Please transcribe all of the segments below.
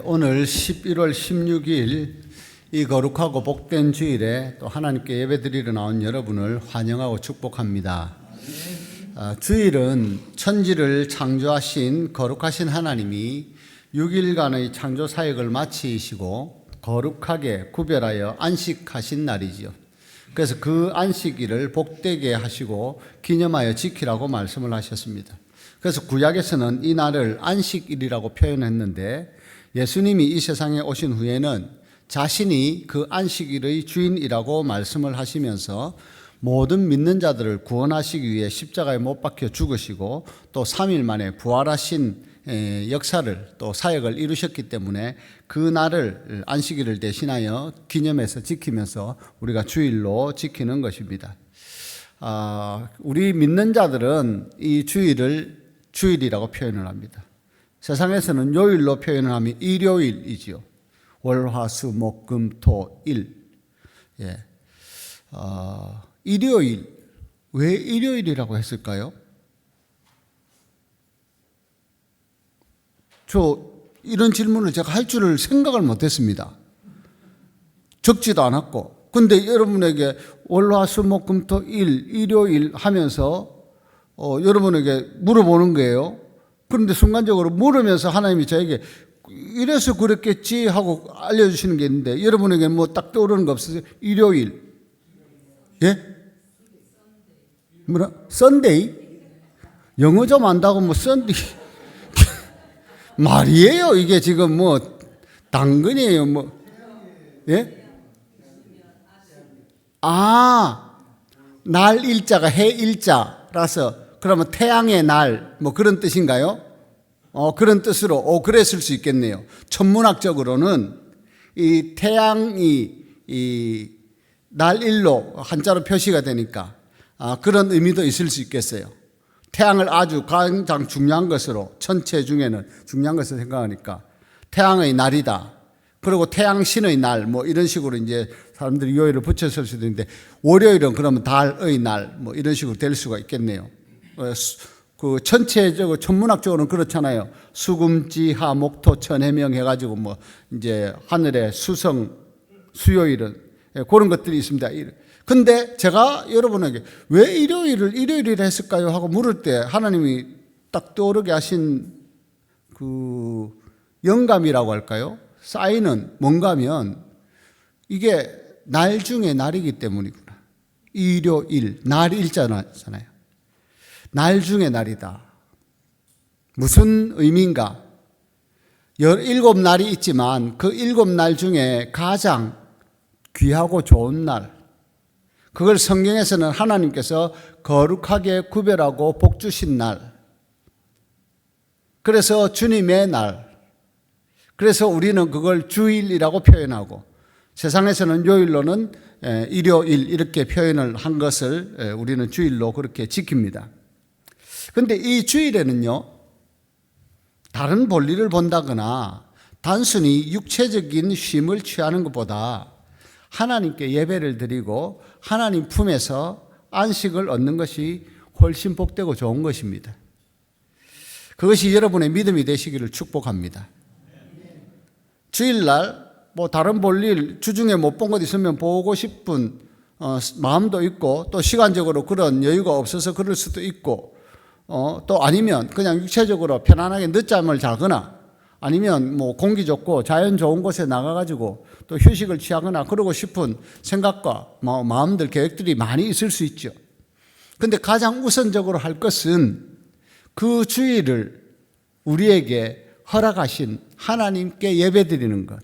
오늘 11월 16일 이 거룩하고 복된 주일에 또 하나님께 예배드리러 나온 여러분을 환영하고 축복합니다. 주일은 천지를 창조하신 거룩하신 하나님이 6일간의 창조 사역을 마치시고 거룩하게 구별하여 안식하신 날이지요. 그래서 그 안식일을 복되게 하시고 기념하여 지키라고 말씀을 하셨습니다. 그래서 구약에서는 이 날을 안식일이라고 표현했는데 예수님이 이 세상에 오신 후에는 자신이 그 안식일의 주인이라고 말씀을 하시면서 모든 믿는 자들을 구원하시기 위해 십자가에 못 박혀 죽으시고 또 3일 만에 부활하신 역사를 또 사역을 이루셨기 때문에 그 날을 안식일을 대신하여 기념해서 지키면서 우리가 주일로 지키는 것입니다. 우리 믿는 자들은 이 주일을 주일이라고 표현을 합니다. 세상에서는 요일로 표현을 하면 일요일이지요. 월, 화, 수, 목, 금, 토, 일. 일요일. 왜 일요일이라고 했을까요? 이런 질문을 제가 할 줄을 생각을 못 했습니다. 적지도 않았고. 근데 여러분에게 월, 화, 수, 목, 금, 토, 일요일 하면서 여러분에게 물어보는 거예요. 그런데 순간적으로 물으면서 하나님이 저에게 이래서 그랬겠지 하고 알려주시는 게 있는데 여러분에게 뭐 딱 떠오르는 거 없으세요? 일요일. 예? 뭐라? 썬데이? 영어 좀 안다고 뭐 썬데이. 말이에요. 이게 지금 뭐 당근이에요. 뭐. 예? 날 일자가 해 일자라서 그러면 태양의 날, 뭐 그런 뜻인가요? 그런 뜻으로, 그랬을 수 있겠네요. 천문학적으로는 이 태양이 이 날일로 한자로 표시가 되니까, 그런 의미도 있을 수 있겠어요. 태양을 아주 가장 중요한 것으로, 천체 중에는 중요한 것을 생각하니까, 태양의 날이다. 그리고 태양신의 날, 뭐 이런 식으로 이제 사람들이 요일을 붙였을 수도 있는데, 월요일은 그러면 달의 날, 뭐 이런 식으로 될 수가 있겠네요. 그 전체적으로 천문학적으로는 그렇잖아요. 수금지하 목토천 해명 해가지고 뭐 이제 하늘의 수성 수요일은 그런 것들이 있습니다. 근데 제가 여러분에게 왜 일요일을 했을까요? 하고 물을 때 하나님이 딱 떠오르게 하신 그 영감이라고 할까요? 사인은 뭔가 하면 이게 날 중에 날이기 때문이구나. 일요일, 날 일자잖아요. 날 중에 날이다. 무슨 의미인가? 17날이 있지만 그 7날 중에 가장 귀하고 좋은 날. 그걸 성경에서는 하나님께서 거룩하게 구별하고 복 주신 날. 그래서 주님의 날. 그래서 우리는 그걸 주일이라고 표현하고 세상에서는 요일로는 일요일 이렇게 표현을 한 것을 우리는 주일로 그렇게 지킵니다. 그런데 이 주일에는요, 다른 볼일을 본다거나 단순히 육체적인 쉼을 취하는 것보다 하나님께 예배를 드리고 하나님 품에서 안식을 얻는 것이 훨씬 복되고 좋은 것입니다. 그것이 여러분의 믿음이 되시기를 축복합니다. 주일날 뭐 다른 볼일 주중에 못 본 것 있으면 보고 싶은 마음도 있고 또 시간적으로 그런 여유가 없어서 그럴 수도 있고 또 아니면 그냥 육체적으로 편안하게 늦잠을 자거나 아니면 뭐 공기 좋고 자연 좋은 곳에 나가가지고 또 휴식을 취하거나 그러고 싶은 생각과 마음들, 계획들이 많이 있을 수 있죠. 근데 가장 우선적으로 할 것은 그 주일을 우리에게 허락하신 하나님께 예배드리는 것.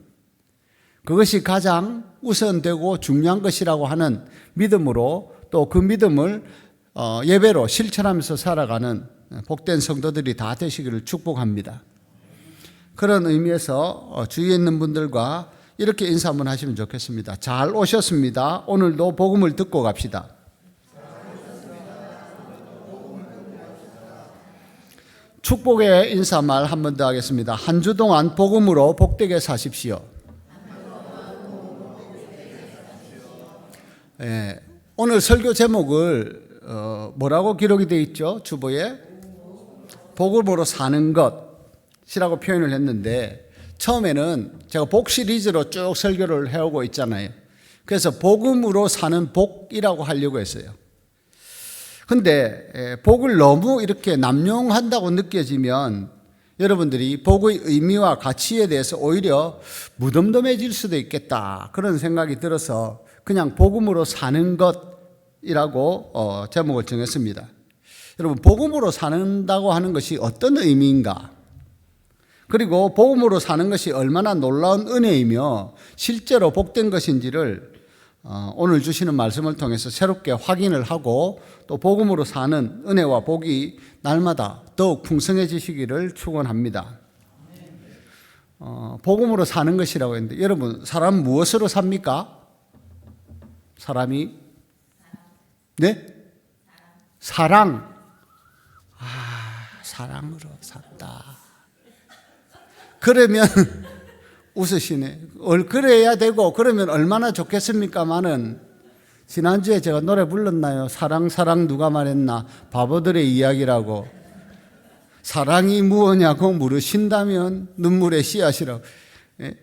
그것이 가장 우선되고 중요한 것이라고 하는 믿음으로 또 그 믿음을 예배로 실천하면서 살아가는 복된 성도들이 다 되시기를 축복합니다. 그런 의미에서 주위에 있는 분들과 이렇게 인사 한번 하시면 좋겠습니다. 잘 오셨습니다. 오늘도 복음을 듣고 갑시다. 축복의 인사말 한 번 더 하겠습니다. 한 주 동안 복음으로 복되게 사십시오. 오늘 설교 제목을 뭐라고 기록이 되어 있죠? 주보에 복음으로 사는 것이라고 표현을 했는데 처음에는 제가 복 시리즈로 쭉 설교를 해오고 있잖아요. 그래서 복음으로 사는 복이라고 하려고 했어요. 근데 복을 너무 이렇게 남용한다고 느껴지면 여러분들이 복의 의미와 가치에 대해서 오히려 무덤덤해질 수도 있겠다, 그런 생각이 들어서 그냥 복음으로 사는 것이라고 제목을 정했습니다. 여러분, 복음으로 산다고 하는 것이 어떤 의미인가? 그리고 복음으로 사는 것이 얼마나 놀라운 은혜이며 실제로 복된 것인지를 오늘 주시는 말씀을 통해서 새롭게 확인을 하고 또 복음으로 사는 은혜와 복이 날마다 더욱 풍성해지시기를 축원합니다. 복음으로 사는 것이라고 했는데, 여러분, 사람 무엇으로 삽니까? 사람이? 네? 사랑. 사랑으로 산다. 그러면 웃으시네. 그래야 되고 그러면 얼마나 좋겠습니까마는, 지난주에 제가 노래 불렀나요? 사랑 사랑 누가 말했나? 바보들의 이야기라고. 사랑이 무엇냐고 물으신다면 눈물의 씨앗이라고.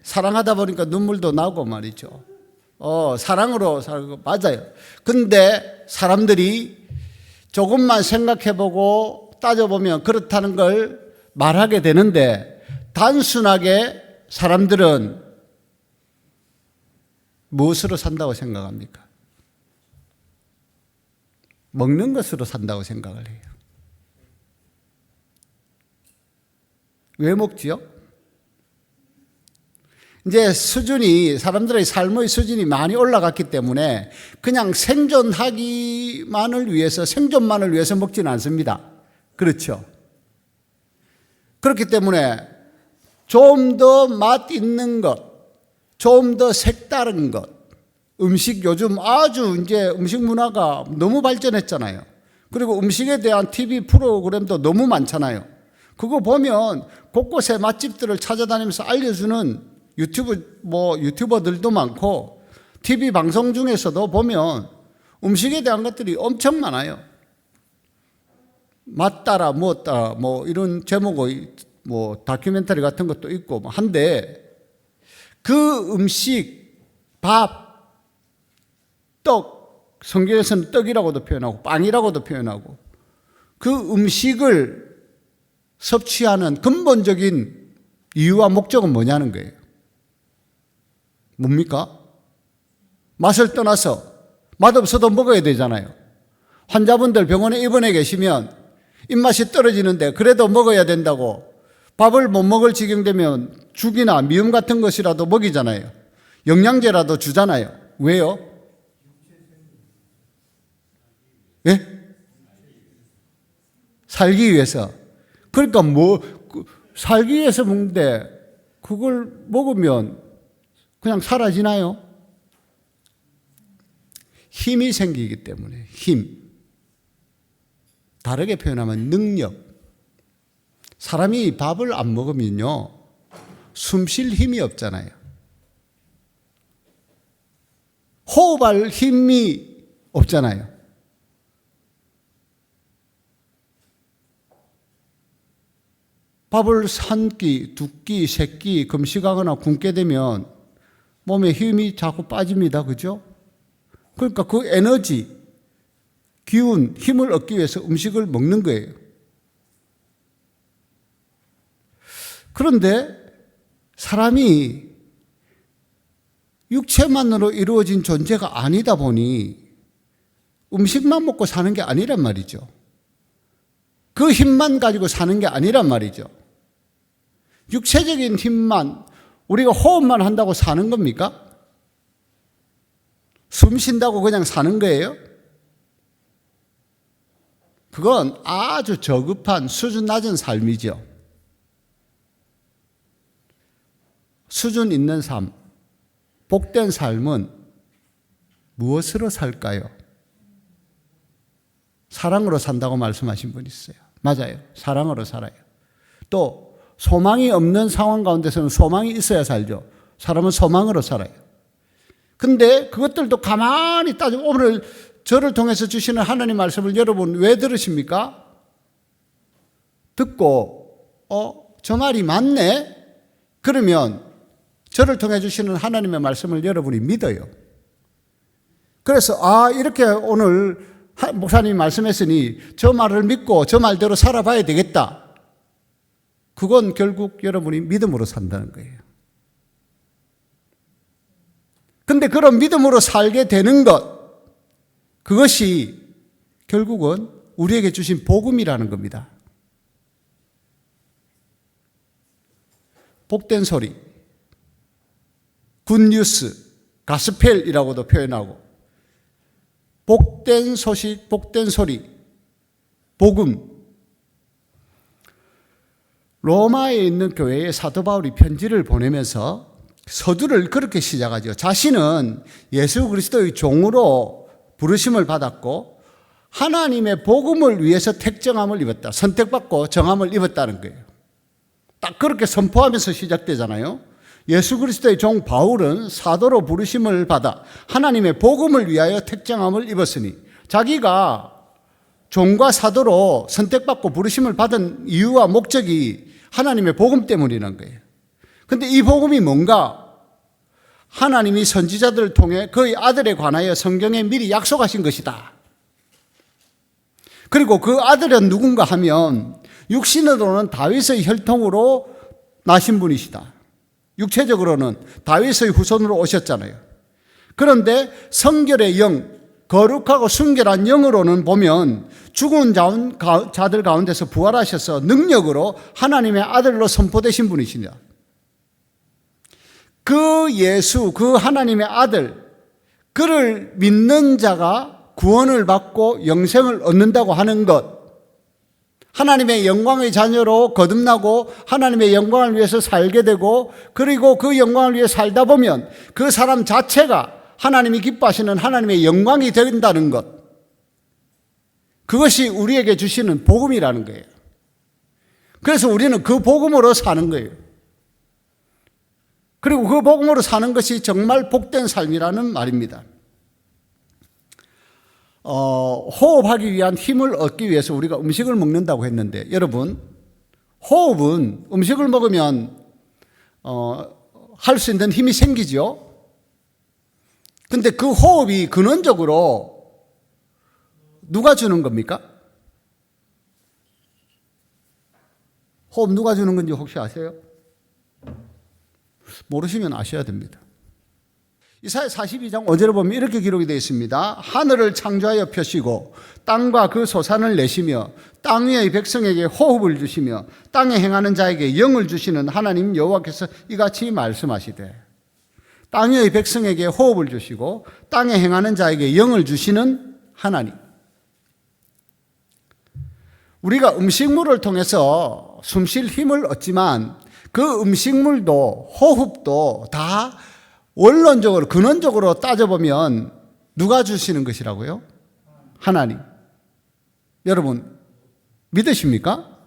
사랑하다 보니까 눈물도 나고 말이죠. 사랑으로 살고, 맞아요. 근데 사람들이 조금만 생각해보고 따져보면 그렇다는 걸 말하게 되는데, 단순하게 사람들은 무엇으로 산다고 생각합니까? 먹는 것으로 산다고 생각을 해요. 왜 먹지요? 이제 사람들의 삶의 수준이 많이 올라갔기 때문에 그냥 생존만을 위해서 먹지는 않습니다. 그렇죠? 그렇기 때문에 좀 더 맛 있는 것, 좀 더 색다른 것, 음식, 요즘 아주 이제 음식 문화가 너무 발전했잖아요. 그리고 음식에 대한 TV 프로그램도 너무 많잖아요. 그거 보면 곳곳에 맛집들을 찾아다니면서 알려주는 유튜버들도 많고, TV 방송 중에서도 보면 음식에 대한 것들이 엄청 많아요. 맛 따라 무엇 따라 이런 제목의 다큐멘터리 같은 것도 있고 한데, 그 음식, 밥, 떡, 성경에서는 떡이라고도 표현하고 빵이라고도 표현하고, 그 음식을 섭취하는 근본적인 이유와 목적은 뭐냐는 거예요. 뭡니까? 맛을 떠나서 맛없어도 먹어야 되잖아요. 환자분들 병원에 입원해 계시면 입맛이 떨어지는데 그래도 먹어야 된다고 밥을 못 먹을 지경 되면 죽이나 미음 같은 것이라도 먹이잖아요. 영양제라도 주잖아요. 왜요? 예? 살기 위해서. 그러니까 살기 위해서 먹는데 그걸 먹으면 그냥 사라지나요? 힘이 생기기 때문에. 힘. 다르게 표현하면 능력. 사람이 밥을 안 먹으면요, 숨 쉴 힘이 없잖아요. 호흡할 힘이 없잖아요. 밥을 한 끼, 두 끼, 세 끼 금식하거나 굶게 되면 몸에 힘이 자꾸 빠집니다. 그죠? 그러니까 그 에너지, 기운, 힘을 얻기 위해서 음식을 먹는 거예요. 그런데 사람이 육체만으로 이루어진 존재가 아니다 보니 음식만 먹고 사는 게 아니란 말이죠. 그 힘만 가지고 사는 게 아니란 말이죠. 육체적인 힘만, 우리가 호흡만 한다고 사는 겁니까? 숨 쉰다고 그냥 사는 거예요? 그건 아주 저급한 수준 낮은 삶이죠. 수준 있는 삶, 복된 삶은 무엇으로 살까요? 사랑으로 산다고 말씀하신 분 있어요. 맞아요. 사랑으로 살아요. 또 소망이 없는 상황 가운데서는 소망이 있어야 살죠. 사람은 소망으로 살아요. 근데 그것들도 가만히 따지고, 오늘 저를 통해서 주시는 하나님 말씀을 여러분 왜 들으십니까? 듣고 저 말이 맞네? 그러면 저를 통해 주시는 하나님의 말씀을 여러분이 믿어요. 그래서 이렇게 오늘 목사님이 말씀했으니 저 말을 믿고 저 말대로 살아봐야 되겠다. 그건 결국 여러분이 믿음으로 산다는 거예요. 근데 그런 믿음으로 살게 되는 것, 그것이 결국은 우리에게 주신 복음이라는 겁니다. 복된 소리, 굿뉴스, 가스펠이라고도 표현하고, 복된 소식, 복된 소리, 복음. 로마에 있는 교회에 사도 바울이 편지를 보내면서 서두를 그렇게 시작하죠. 자신은 예수 그리스도의 종으로 부르심을 받았고 하나님의 복음을 위해서 택정함을 입었다. 선택받고 정함을 입었다는 거예요. 딱 그렇게 선포하면서 시작되잖아요. 예수 그리스도의 종 바울은 사도로 부르심을 받아 하나님의 복음을 위하여 택정함을 입었으니, 자기가 종과 사도로 선택받고 부르심을 받은 이유와 목적이 하나님의 복음 때문이라는 거예요. 근데 이 복음이 뭔가? 하나님이 선지자들을 통해 그의 아들에 관하여 성경에 미리 약속하신 것이다. 그리고 그 아들은 누군가 하면 육신으로는 다윗의 혈통으로 나신 분이시다. 육체적으로는 다윗의 후손으로 오셨잖아요. 그런데 성결의 영, 거룩하고 순결한 영으로는 보면 죽은 자들 가운데서 부활하셔서 능력으로 하나님의 아들로 선포되신 분이시냐. 그 예수, 그 하나님의 아들, 그를 믿는 자가 구원을 받고 영생을 얻는다고 하는 것, 하나님의 영광의 자녀로 거듭나고 하나님의 영광을 위해서 살게 되고, 그리고 그 영광을 위해 살다 보면 그 사람 자체가 하나님이 기뻐하시는 하나님의 영광이 된다는 것, 그것이 우리에게 주시는 복음이라는 거예요. 그래서 우리는 그 복음으로 사는 거예요. 그리고 그 복음으로 사는 것이 정말 복된 삶이라는 말입니다. 호흡하기 위한 힘을 얻기 위해서 우리가 음식을 먹는다고 했는데, 여러분, 호흡은 음식을 먹으면 할 수 있는 힘이 생기죠. 근데 그 호흡이 근원적으로 누가 주는 겁니까? 호흡 누가 주는 건지 혹시 아세요? 모르시면 아셔야 됩니다. 이사야 42장 5절에 보면 이렇게 기록이 되어 있습니다. 하늘을 창조하여 펴시고 땅과 그 소산을 내시며 땅 위의 백성에게 호흡을 주시며 땅에 행하는 자에게 영을 주시는 하나님 여호와께서 이같이 말씀하시되, 땅 위의 백성에게 호흡을 주시고 땅에 행하는 자에게 영을 주시는 하나님. 우리가 음식물을 통해서 숨 쉴 힘을 얻지만 그 음식물도 호흡도 다 원론적으로 근원적으로 따져보면 누가 주시는 것이라고요? 하나님. 여러분 믿으십니까?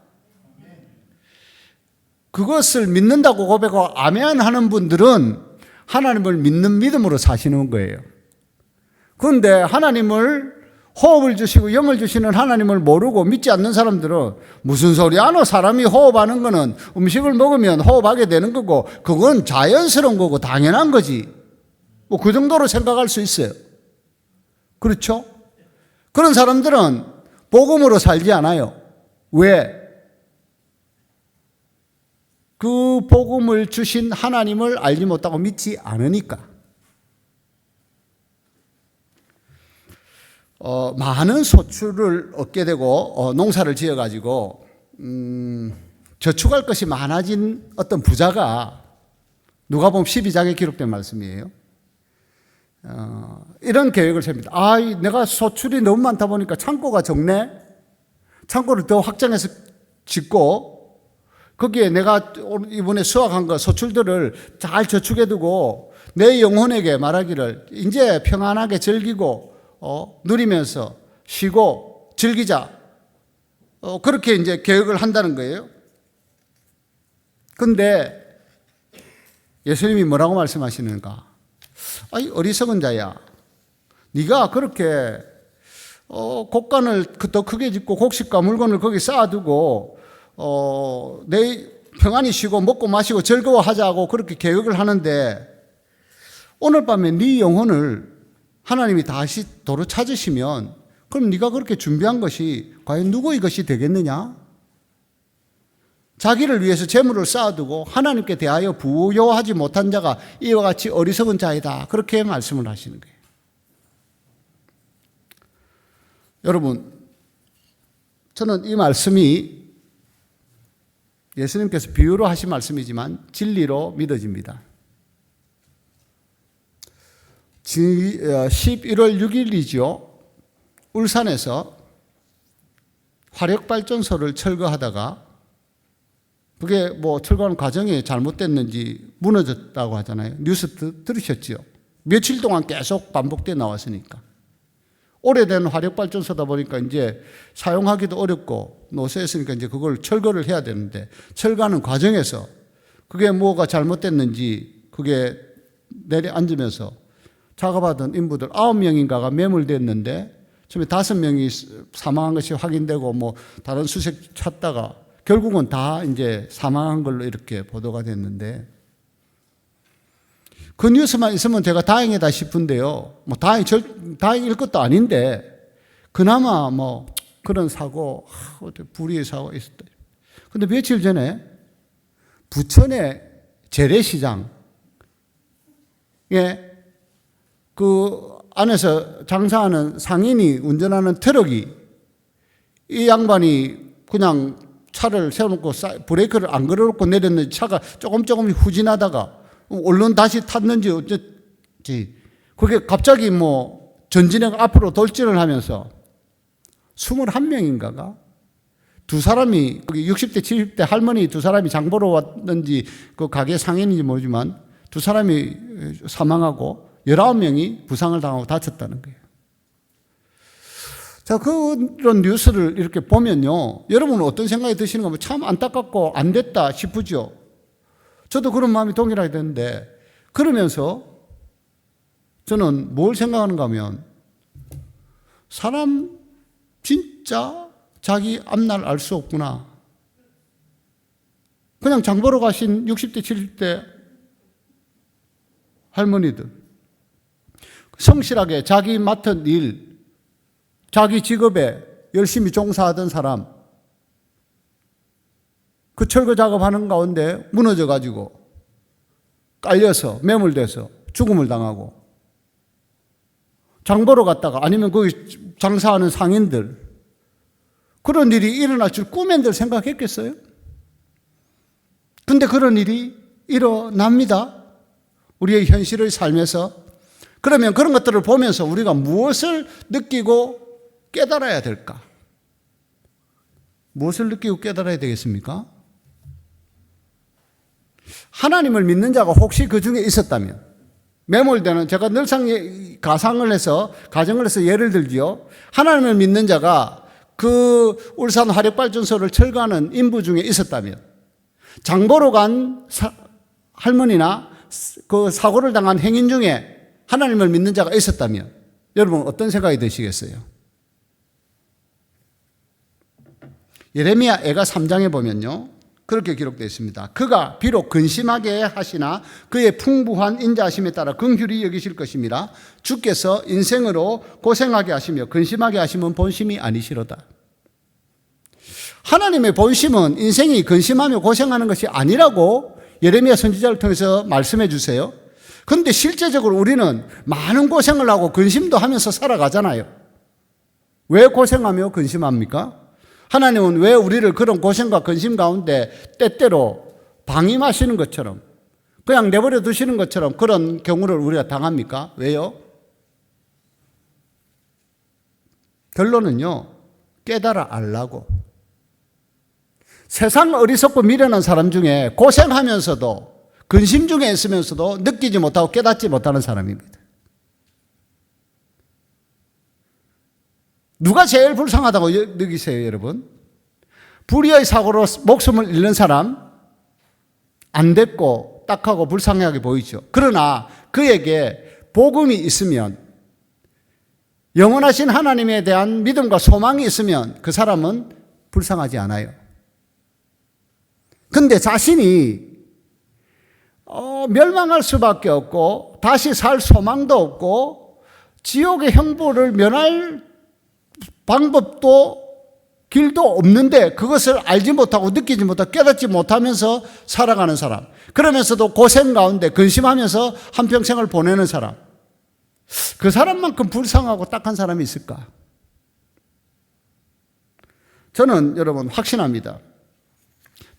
그것을 믿는다고 고백하고 아멘 하는 분들은 하나님을 믿는 믿음으로 사시는 거예요. 그런데 하나님을, 호흡을 주시고 영을 주시는 하나님을 모르고 믿지 않는 사람들은 무슨 소리야, 너 사람이 호흡하는 거는 음식을 먹으면 호흡하게 되는 거고 그건 자연스러운 거고 당연한 거지, 뭐 그 정도로 생각할 수 있어요. 그렇죠? 그런 사람들은 복음으로 살지 않아요. 왜? 그 복음을 주신 하나님을 알지 못하고 믿지 않으니까. 많은 소출을 얻게 되고 농사를 지어가지고 저축할 것이 많아진 어떤 부자가, 누가복음 12장에 기록된 말씀이에요. 이런 계획을 세웁니다. 내가 소출이 너무 많다 보니까 창고가 적네. 창고를 더 확장해서 짓고 거기에 내가 이번에 수확한 거 소출들을 잘 저축해두고 내 영혼에게 말하기를 이제 평안하게 즐기고 누리면서 쉬고 즐기자. 그렇게 이제 계획을 한다는 거예요. 근데 예수님이 뭐라고 말씀하시는가? 어리석은 자야, 네가 그렇게 곡간을 더 크게 짓고 곡식과 물건을 거기 쌓아두고 내 평안히 쉬고 먹고 마시고 즐거워하자고 그렇게 계획을 하는데 오늘 밤에 네 영혼을 하나님이 다시 도로 찾으시면 그럼 네가 그렇게 준비한 것이 과연 누구의 것이 되겠느냐? 자기를 위해서 재물을 쌓아두고 하나님께 대하여 부요하지 못한 자가 이와 같이 어리석은 자이다. 그렇게 말씀을 하시는 거예요. 여러분, 저는 이 말씀이 예수님께서 비유로 하신 말씀이지만 진리로 믿어집니다. 11월 6일이죠. 울산에서 화력발전소를 철거하다가 그게 뭐 철거하는 과정이 잘못됐는지 무너졌다고 하잖아요. 뉴스 들으셨죠? 며칠 동안 계속 반복돼 나왔으니까. 오래된 화력발전소다 보니까 이제 사용하기도 어렵고 노쇠했으니까 이제 그걸 철거를 해야 되는데 철거하는 과정에서 그게 뭐가 잘못됐는지 그게 내려앉으면서 작업하던 인부들 9명인가가 매몰됐는데 처음에 5명이 사망한 것이 확인되고 뭐 다른 수색 찾다가 결국은 다 이제 사망한 걸로 이렇게 보도가 됐는데 그 뉴스만 있으면 제가 다행이다 싶은데요. 뭐 다행일 것도 아닌데 그나마 뭐 그런 사고, 불의의 사고가 있었다. 근데 며칠 전에 부천의 재래시장에 그 안에서 장사하는 상인이 운전하는 트럭이 이 양반이 그냥 차를 세워놓고 브레이크를 안 걸어놓고 내렸는지 차가 조금 후진하다가 얼른 다시 탔는지 어쨌지 그게 갑자기 뭐 전진해가 앞으로 돌진을 하면서 21명인가가 두 사람이 60대 70대 할머니 두 사람이 장 보러 왔는지 그 가게 상인인지 모르지만 두 사람이 사망하고 19명이 부상을 당하고 다쳤다는 거예요. 자, 그런 뉴스를 이렇게 보면요. 여러분은 어떤 생각이 드시는가 하면 참 안타깝고 안 됐다 싶으죠. 저도 그런 마음이 동일하게 되는데 그러면서 저는 뭘 생각하는가 하면 사람 진짜 자기 앞날 알 수 없구나. 그냥 장 보러 가신 60대 70대 할머니들 성실하게 자기 맡은 일 자기 직업에 열심히 종사하던 사람 그 철거 작업하는 가운데 무너져 가지고 깔려서 매몰돼서 죽음을 당하고 장 보러 갔다가 아니면 거기 장사하는 상인들 그런 일이 일어날 줄 꿈엔들 생각했겠어요? 근데 그런 일이 일어납니다. 우리의 현실의 삶에서. 그러면 그런 것들을 보면서 우리가 무엇을 느끼고 깨달아야 될까? 무엇을 느끼고 깨달아야 되겠습니까? 하나님을 믿는 자가 혹시 그 중에 있었다면 매몰되는 제가 늘상 가정을 해서 예를 들지요. 하나님을 믿는 자가 그 울산 화력발전소를 철거하는 인부 중에 있었다면 장 보러 간 할머니나 그 사고를 당한 행인 중에 하나님을 믿는 자가 있었다면 여러분 어떤 생각이 드시겠어요? 예레미야 애가 3장에 보면요. 그렇게 기록되어 있습니다. 그가 비록 근심하게 하시나 그의 풍부한 인자하심에 따라 긍휼히 여기실 것입니다. 주께서 인생으로 고생하게 하시며 근심하게 하시면 본심이 아니시로다. 하나님의 본심은 인생이 근심하며 고생하는 것이 아니라고 예레미야 선지자를 통해서 말씀해 주세요. 그런데 실제적으로 우리는 많은 고생을 하고 근심도 하면서 살아가잖아요. 왜 고생하며 근심합니까? 하나님은 왜 우리를 그런 고생과 근심 가운데 때때로 방임하시는 것처럼 그냥 내버려 두시는 것처럼 그런 경우를 우리가 당합니까? 왜요? 결론은요. 깨달아 알라고. 세상 어리석고 미련한 사람 중에 고생하면서도 근심 중에 있으면서도 느끼지 못하고 깨닫지 못하는 사람입니다. 누가 제일 불쌍하다고 느끼세요, 여러분? 불의의 사고로 목숨을 잃는 사람 안 됐고 딱하고 불쌍하게 보이죠. 그러나 그에게 복음이 있으면 영원하신 하나님에 대한 믿음과 소망이 있으면 그 사람은 불쌍하지 않아요. 근데 자신이 멸망할 수밖에 없고 다시 살 소망도 없고 지옥의 형벌을 면할 방법도 길도 없는데 그것을 알지 못하고 느끼지 못하고 깨닫지 못하면서 살아가는 사람, 그러면서도 고생 가운데 근심하면서 한평생을 보내는 사람, 그 사람만큼 불쌍하고 딱한 사람이 있을까? 저는 여러분 확신합니다.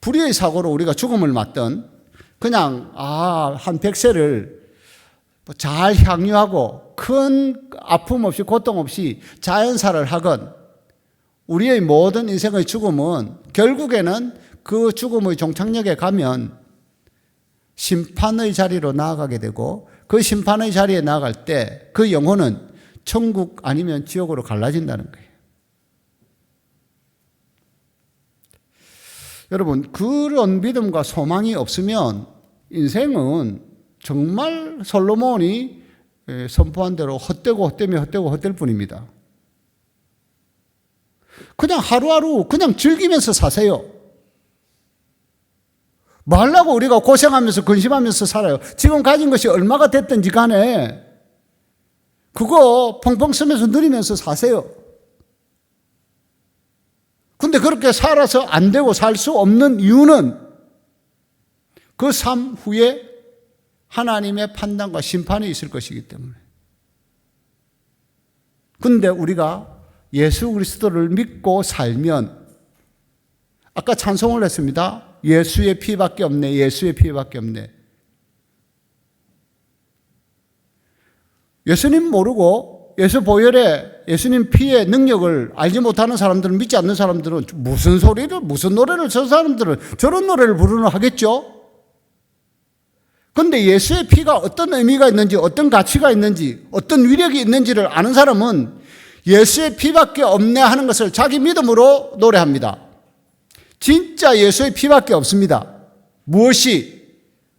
불의의 사고로 우리가 죽음을 맞던 그냥 한 100세를 잘 향유하고 큰 아픔 없이 고통 없이 자연사를 하건 우리의 모든 인생의 죽음은 결국에는 그 죽음의 종착역에 가면 심판의 자리로 나아가게 되고 그 심판의 자리에 나아갈 때 그 영혼은 천국 아니면 지옥으로 갈라진다는 거예요. 여러분, 그런 믿음과 소망이 없으면 인생은 정말 솔로몬이 선포한 대로 헛될 뿐입니다. 그냥 하루하루 그냥 즐기면서 사세요. 뭐 하려고 우리가 고생하면서 근심하면서 살아요. 지금 가진 것이 얼마가 됐든지 간에 그거 펑펑 쓰면서 누리면서 사세요. 근데 그렇게 살아서 안 되고 살 수 없는 이유는 그 삶 후에 하나님의 판단과 심판이 있을 것이기 때문에. 근데 우리가 예수 그리스도를 믿고 살면 아까 찬송을 했습니다. 예수의 피밖에 없네. 예수의 피밖에 없네. 예수님 모르고 예수 보혈에 예수님 피의 능력을 알지 못하는 사람들은, 믿지 않는 사람들은 무슨 노래를 저 사람들은 저런 노래를 부르는 하겠죠? 그런데 예수의 피가 어떤 의미가 있는지, 어떤 가치가 있는지, 어떤 위력이 있는지를 아는 사람은 예수의 피밖에 없네 하는 것을 자기 믿음으로 노래합니다. 진짜 예수의 피밖에 없습니다. 무엇이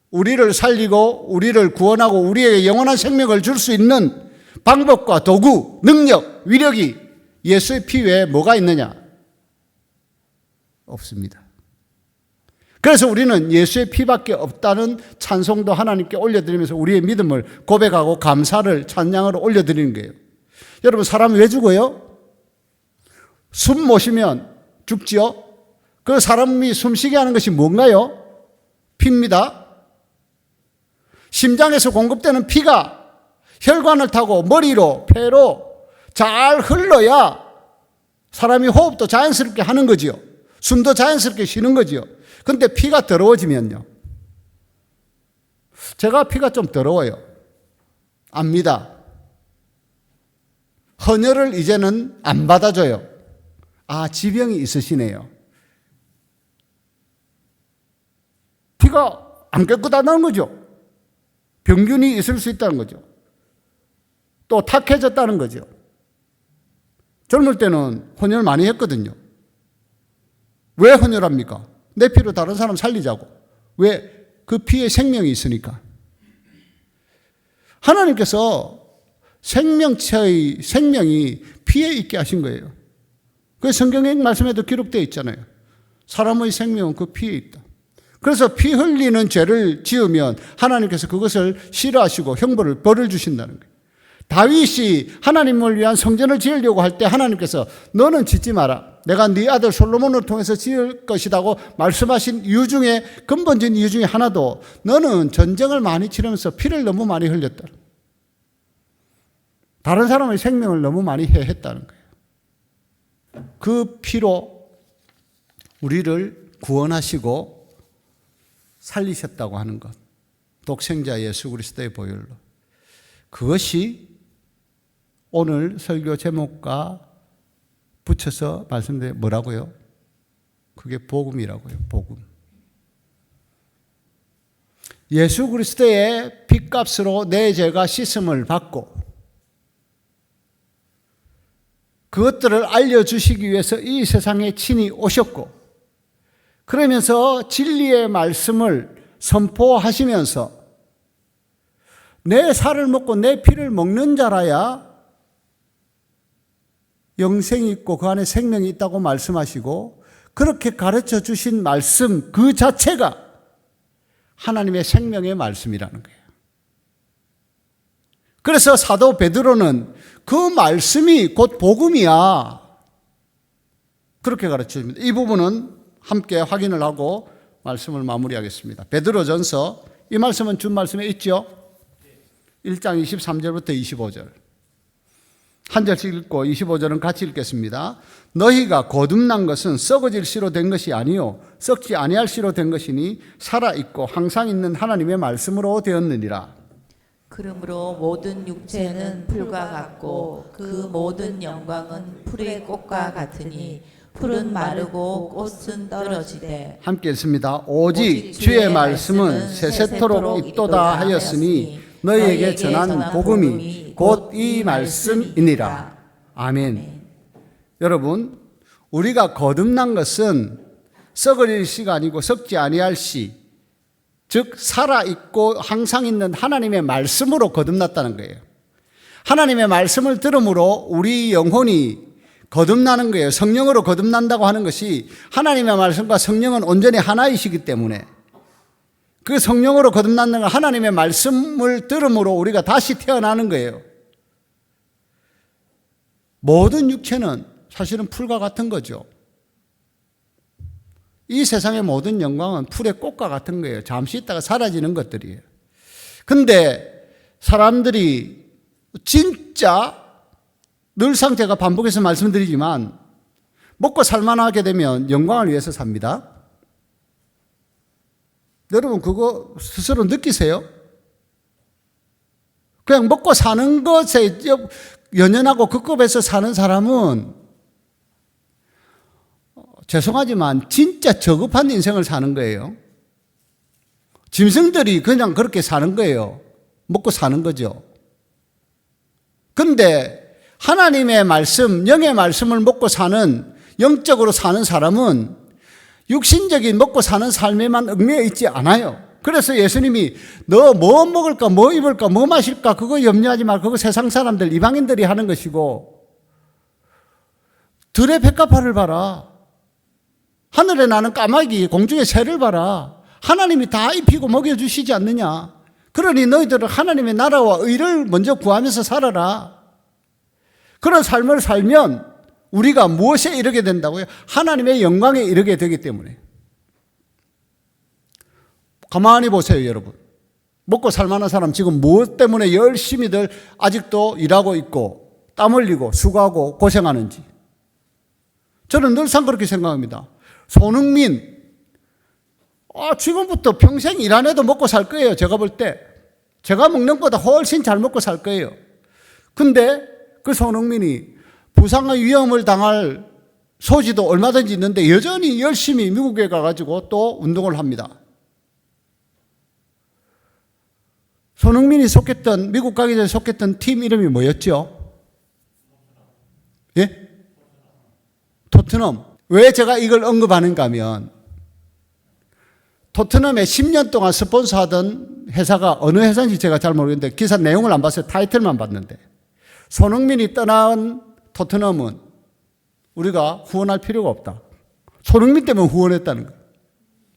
우리를 살리고 우리를 구원하고 우리에게 영원한 생명을 줄 수 있는 방법과 도구, 능력, 위력이 예수의 피 외에 뭐가 있느냐? 없습니다. 그래서 우리는 예수의 피밖에 없다는 찬송도 하나님께 올려드리면서 우리의 믿음을 고백하고 감사를 찬양으로 올려드리는 거예요. 여러분, 사람이 왜 죽어요? 숨 못 쉬면 죽지요? 그 사람이 숨쉬게 하는 것이 뭔가요? 피입니다. 심장에서 공급되는 피가 혈관을 타고 머리로, 폐로 잘 흘러야 사람이 호흡도 자연스럽게 하는 거지요. 숨도 자연스럽게 쉬는 거지요. 근데 피가 더러워지면요. 제가 피가 좀 더러워요. 압니다. 헌혈을 이제는 안 받아줘요. 지병이 있으시네요. 피가 안 깨끗하다는 거죠. 병균이 있을 수 있다는 거죠. 또 탁해졌다는 거죠. 젊을 때는 헌혈 많이 했거든요. 왜 헌혈합니까? 내 피로 다른 사람 살리자고. 왜? 그 피에 생명이 있으니까. 하나님께서 생명체의 생명이 피에 있게 하신 거예요. 그 성경의 말씀에도 기록되어 있잖아요. 사람의 생명은 그 피에 있다. 그래서 피 흘리는 죄를 지으면 하나님께서 그것을 싫어하시고 형벌을 벌을 주신다는 거예요. 다윗이 하나님을 위한 성전을 지으려고 할 때 하나님께서 너는 짓지 마라. 내가 네 아들 솔로몬을 통해서 지을 것이라고 말씀하신 이유 중에 근본적인 이유 중에 하나도 너는 전쟁을 많이 치르면서 피를 너무 많이 흘렸다. 다른 사람의 생명을 너무 많이 해했다는 거예요. 그 피로 우리를 구원하시고 살리셨다고 하는 것. 독생자 예수 그리스도의 보혈로. 그것이 오늘 설교 제목과 붙여서 말씀드린 뭐라고요? 그게 복음이라고요. 복음. 예수 그리스도의 핏값으로 내 죄가 씻음을 받고 그것들을 알려주시기 위해서 이 세상에 친히 오셨고 그러면서 진리의 말씀을 선포하시면서 내 살을 먹고 내 피를 먹는 자라야 영생이 있고 그 안에 생명이 있다고 말씀하시고 그렇게 가르쳐 주신 말씀 그 자체가 하나님의 생명의 말씀이라는 거예요. 그래서 사도 베드로는 그 말씀이 곧 복음이야, 그렇게 가르쳐 줍니다. 이 부분은 함께 확인을 하고 말씀을 마무리하겠습니다. 베드로전서, 이 말씀은 준 말씀에 있죠? 1장 23절부터 25절. 한 절씩 읽고 25절은 같이 읽겠습니다. 너희가 거듭난 것은 썩어질 씨로 된 것이 아니요 썩지 아니할 씨로 된 것이니 살아있고 항상 있는 하나님의 말씀으로 되었느니라. 그러므로 모든 육체는 풀과 같고 그 모든 영광은 풀의 꽃과 같으니 풀은 마르고 꽃은 떨어지되. 함께 읽습니다. 오직 주의 말씀은 세세토록 있도다 하였으니 너희에게 전한 복음이 곧 이 말씀이니라. 아멘. 여러분, 우리가 거듭난 것은 썩어질 씨가 아니고 썩지 아니할 씨, 즉 살아있고 항상 있는 하나님의 말씀으로 거듭났다는 거예요. 하나님의 말씀을 들음으로 우리 영혼이 거듭나는 거예요. 성령으로 거듭난다고 하는 것이 하나님의 말씀과 성령은 온전히 하나이시기 때문에 그 성령으로 거듭나는 건 하나님의 말씀을 들음으로 우리가 다시 태어나는 거예요. 모든 육체는 사실은 풀과 같은 거죠. 이 세상의 모든 영광은 풀의 꽃과 같은 거예요. 잠시 있다가 사라지는 것들이에요. 근데 사람들이 진짜 늘상 제가 반복해서 말씀드리지만 먹고 살만하게 되면 영광을 위해서 삽니다. 여러분 그거 스스로 느끼세요? 그냥 먹고 사는 것에 연연하고 그 급에서 사는 사람은 죄송하지만 진짜 저급한 인생을 사는 거예요. 짐승들이 그냥 그렇게 사는 거예요. 먹고 사는 거죠. 근데 하나님의 말씀, 영의 말씀을 먹고 사는, 영적으로 사는 사람은 육신적인 먹고 사는 삶에만 얽매여 있지 않아요. 그래서 예수님이 너 뭐 먹을까, 뭐 입을까, 뭐 마실까 그거 염려하지 마. 그거 세상 사람들, 이방인들이 하는 것이고 들의 백합화를 봐라. 하늘에 나는 까마귀, 공중의 새를 봐라. 하나님이 다 입히고 먹여주시지 않느냐. 그러니 너희들은 하나님의 나라와 의를 먼저 구하면서 살아라. 그런 삶을 살면 우리가 무엇에 이르게 된다고요? 하나님의 영광에 이르게 되기 때문에. 가만히 보세요, 여러분. 먹고 살만한 사람 지금 무엇 때문에 열심히들 아직도 일하고 있고 땀 흘리고 수고하고 고생하는지. 저는 늘상 그렇게 생각합니다. 손흥민, 지금부터 평생 일 안 해도 먹고 살 거예요. 제가 볼 때. 제가 먹는 것보다 훨씬 잘 먹고 살 거예요. 근데 그 손흥민이 부상의 위험을 당할 소지도 얼마든지 있는데 여전히 열심히 미국에 가가지고 또 운동을 합니다. 손흥민이 속했던, 미국 가기 전에 속했던 팀 이름이 뭐였죠? 예? 토트넘. 왜 제가 이걸 언급하는가 하면 토트넘에 10년 동안 스폰서하던 회사가 어느 회사인지 제가 잘 모르겠는데 기사 내용을 안 봤어요. 타이틀만 봤는데 손흥민이 떠난 토트넘은 우리가 후원할 필요가 없다. 손흥민 때문에 후원했다는 거예요.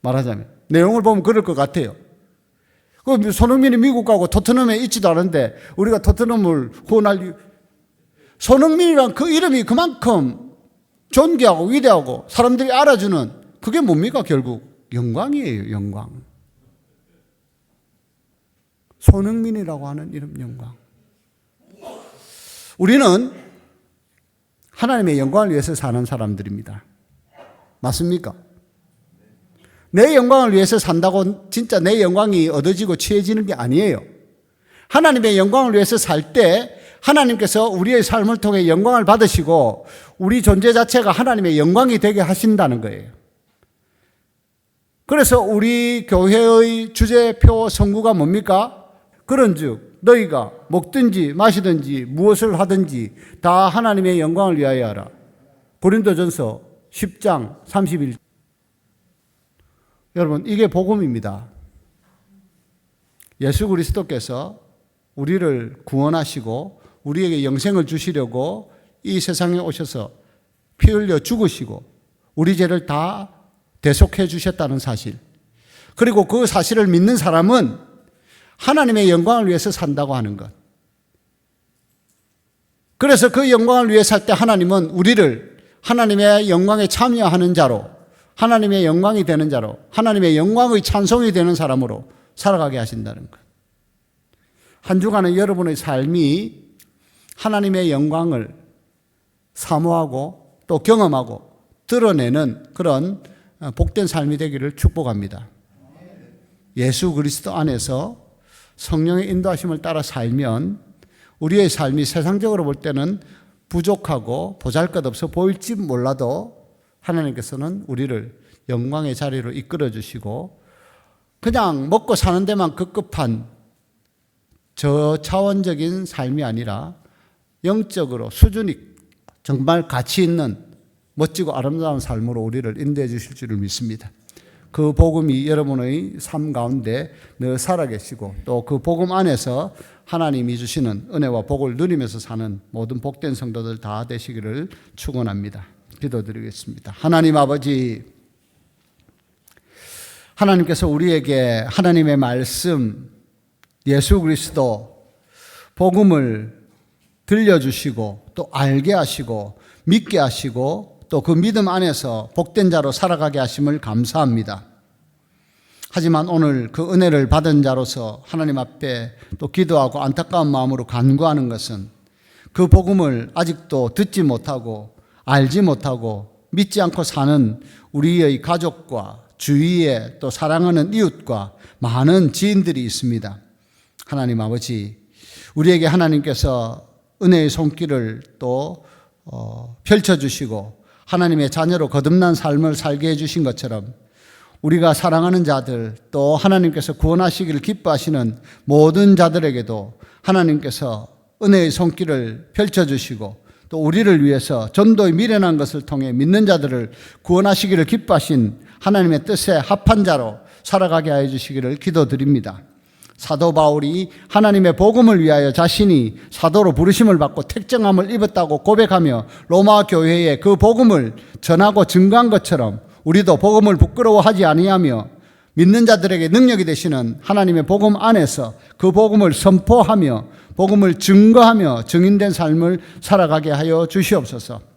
말하자면. 내용을 보면 그럴 것 같아요. 손흥민이 미국 가고 토트넘에 있지도 않은데 우리가 토트넘을 후원할 이유. 손흥민이란 그 이름이 그만큼 존귀하고 위대하고 사람들이 알아주는 그게 뭡니까 결국? 영광이에요. 영광. 손흥민이라고 하는 이름 영광. 우리는 하나님의 영광을 위해서 사는 사람들입니다. 맞습니까? 내 영광을 위해서 산다고 진짜 내 영광이 얻어지고 취해지는 게 아니에요. 하나님의 영광을 위해서 살 때 하나님께서 우리의 삶을 통해 영광을 받으시고 우리 존재 자체가 하나님의 영광이 되게 하신다는 거예요. 그래서 우리 교회의 주제표 성구가 뭡니까? 그런즉 너희가 먹든지 마시든지 무엇을 하든지 다 하나님의 영광을 위하여 하라. 고린도전서 10장 31절. 여러분, 이게 복음입니다. 예수 그리스도께서 우리를 구원하시고 우리에게 영생을 주시려고 이 세상에 오셔서 피 흘려 죽으시고 우리 죄를 다 대속해 주셨다는 사실. 그리고 그 사실을 믿는 사람은 하나님의 영광을 위해서 산다고 하는 것. 그래서 그 영광을 위해 살 때 하나님은 우리를 하나님의 영광에 참여하는 자로, 하나님의 영광이 되는 자로, 하나님의 영광의 찬송이 되는 사람으로 살아가게 하신다는 것. 한 주간은 여러분의 삶이 하나님의 영광을 사모하고 또 경험하고 드러내는 그런 복된 삶이 되기를 축복합니다. 예수 그리스도 안에서 성령의 인도하심을 따라 살면 우리의 삶이 세상적으로 볼 때는 부족하고 보잘것없어 보일지 몰라도 하나님께서는 우리를 영광의 자리로 이끌어 주시고 그냥 먹고 사는 데만 급급한 저차원적인 삶이 아니라 영적으로 수준이 정말 가치 있는 멋지고 아름다운 삶으로 우리를 인도해 주실 줄을 믿습니다. 그 복음이 여러분의 삶 가운데 늘 살아계시고 또 그 복음 안에서 하나님이 주시는 은혜와 복을 누리면서 사는 모든 복된 성도들 다 되시기를 축원합니다. 기도드리겠습니다. 하나님 아버지, 하나님께서 우리에게 하나님의 말씀, 예수 그리스도 복음을 들려주시고 또 알게 하시고 믿게 하시고 또 그 믿음 안에서 복된 자로 살아가게 하심을 감사합니다. 하지만 오늘 그 은혜를 받은 자로서 하나님 앞에 또 기도하고 안타까운 마음으로 간구하는 것은 그 복음을 아직도 듣지 못하고 알지 못하고 믿지 않고 사는 우리의 가족과 주위에 또 사랑하는 이웃과 많은 지인들이 있습니다. 하나님 아버지, 우리에게 하나님께서 은혜의 손길을 또 펼쳐주시고 하나님의 자녀로 거듭난 삶을 살게 해주신 것처럼 우리가 사랑하는 자들 또 하나님께서 구원하시기를 기뻐하시는 모든 자들에게도 하나님께서 은혜의 손길을 펼쳐주시고 또 우리를 위해서 전도의 미련한 것을 통해 믿는 자들을 구원하시기를 기뻐하신 하나님의 뜻에 합한 자로 살아가게 하여 주시기를 기도드립니다. 사도 바울이 하나님의 복음을 위하여 자신이 사도로 부르심을 받고 택정함을 입었다고 고백하며 로마 교회에 그 복음을 전하고 증거한 것처럼 우리도 복음을 부끄러워하지 아니하며 믿는 자들에게 능력이 되시는 하나님의 복음 안에서 그 복음을 선포하며 복음을 증거하며 증인된 삶을 살아가게 하여 주시옵소서.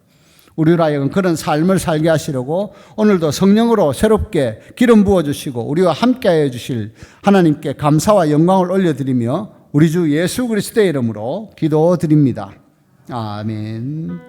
우리로 하여금 그런 삶을 살게 하시려고 오늘도 성령으로 새롭게 기름 부어주시고 우리와 함께하여 주실 하나님께 감사와 영광을 올려드리며 우리 주 예수 그리스도의 이름으로 기도드립니다. 아멘.